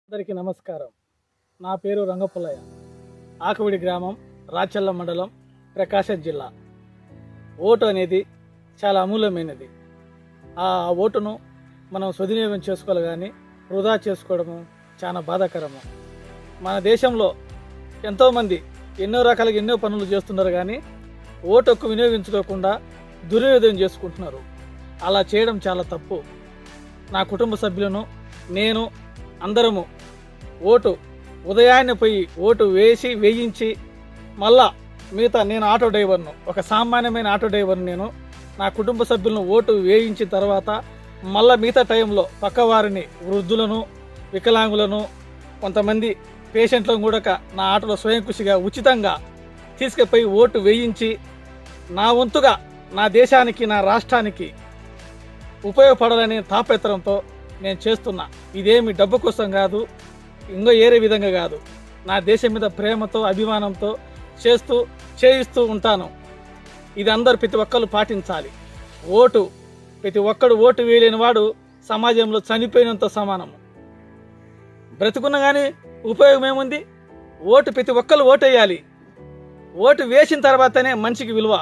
అందరికీ నమస్కారం. నా పేరు రంగపుల్లయ్య. ఆకువిడి గ్రామం, రాచల్ల మండలం, ప్రకాశం జిల్లా. ఓటు అనేది చాలా అమూల్యమైనది. ఆ ఓటును మనం సద్వినియోగం చేసుకోవాలి, కానీ వృధా చేసుకోవడము చాలా బాధాకరము. మన దేశంలో ఎంతోమంది ఎన్నో రకాలుగా ఎన్నో పనులు చేస్తున్నారు, కానీ ఓటు హక్కు వినియోగించుకోకుండా దుర్వినియోగం చేసుకుంటున్నారు. అలా చేయడం చాలా తప్పు. నా కుటుంబ సభ్యులను, నేను అందరము ఓటు ఉదయాన్నే పోయి ఓటు వేయించి మళ్ళా మిగతా, నేను ఆటో డ్రైవర్ను, ఒక సామాన్యమైన ఆటో డ్రైవర్ను. నేను నా కుటుంబ సభ్యులను ఓటు వేయించిన తర్వాత మళ్ళీ మిగతా టైంలో పక్కవారిని, వృద్ధులను, వికలాంగులను, కొంతమంది పేషెంట్లను కూడా నా ఆటోలో స్వయం కృషిగా ఉచితంగా తీసుకుపోయి ఓటు వేయించి నా వంతుగా నా దేశానికి, నా రాష్ట్రానికి ఉపయోగపడాలనే తాపత్రయంతో నేను చేస్తున్నా. ఇదేమి డబ్బు కోసం కాదు, ఇంకో ఏరే విధంగా కాదు. నా దేశం మీద ప్రేమతో, అభిమానంతో చేయిస్తూ ఉంటాను. ఇది అందరూ ప్రతి ఒక్కరు పాటించాలి. ప్రతి ఒక్కడు ఓటు వేయలేని వాడు సమాజంలో చనిపోయినంత సమానము. బ్రతుకున్న కానీ ఉపయోగం ఏముంది? ప్రతి ఒక్కరు ఓటు వేయాలి. ఓటు వేసిన తర్వాతనే మనిషికి విలువ,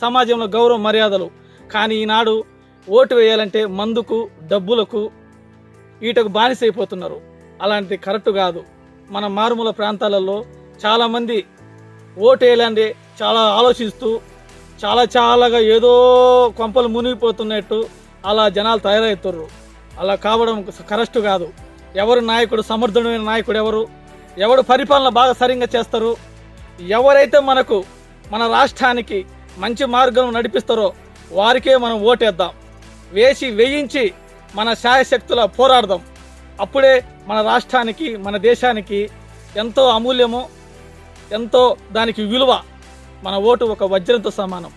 సమాజంలో గౌరవ మర్యాదలు. కానీ ఈనాడు ఓటు వేయాలంటే మందుకు, డబ్బులకు, వీటకు బానిసైపోతున్నారు. అలాంటిది కరెక్ట్ కాదు. మన మారుమూల ప్రాంతాలలో చాలామంది ఓటు వేయాలంటే చాలా ఆలోచిస్తూ చాలాగా ఏదో కొంపలు మునిగిపోతున్నట్టు అలా జనాలు తయారవుతారు. అలా కావడం కరెక్ట్ కాదు. ఎవరు నాయకుడు, సమర్థుడైన నాయకుడు ఎవరు పరిపాలన బాగా సరిగ్గా చేస్తారు, ఎవరైతే మన రాష్ట్రానికి మంచి మార్గం నడిపిస్తారో వారికే మనం ఓటేద్దాం. వేయించి మన శాయశక్తుల పోరాడదాం. అప్పుడే మన రాష్ట్రానికి, మన దేశానికి ఎంతో అమూల్యము, ఎంతో దానికి విలువ. మన ఓటు ఒక వజ్రంతో సమానం.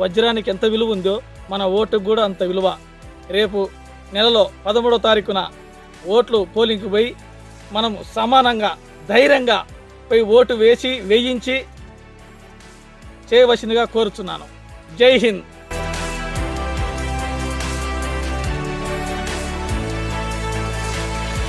వజ్రానికి ఎంత విలువ ఉందో మన ఓటుకు కూడా అంత విలువ. రేపు నెలలో 13వ తారీఖున ఓట్లు పోలింగ్కి పోయి మనం సమానంగా, ధైర్యంగా పోయి ఓటు వేయించి చేయవలసిందిగా కోరుచున్నాను. జై హింద్.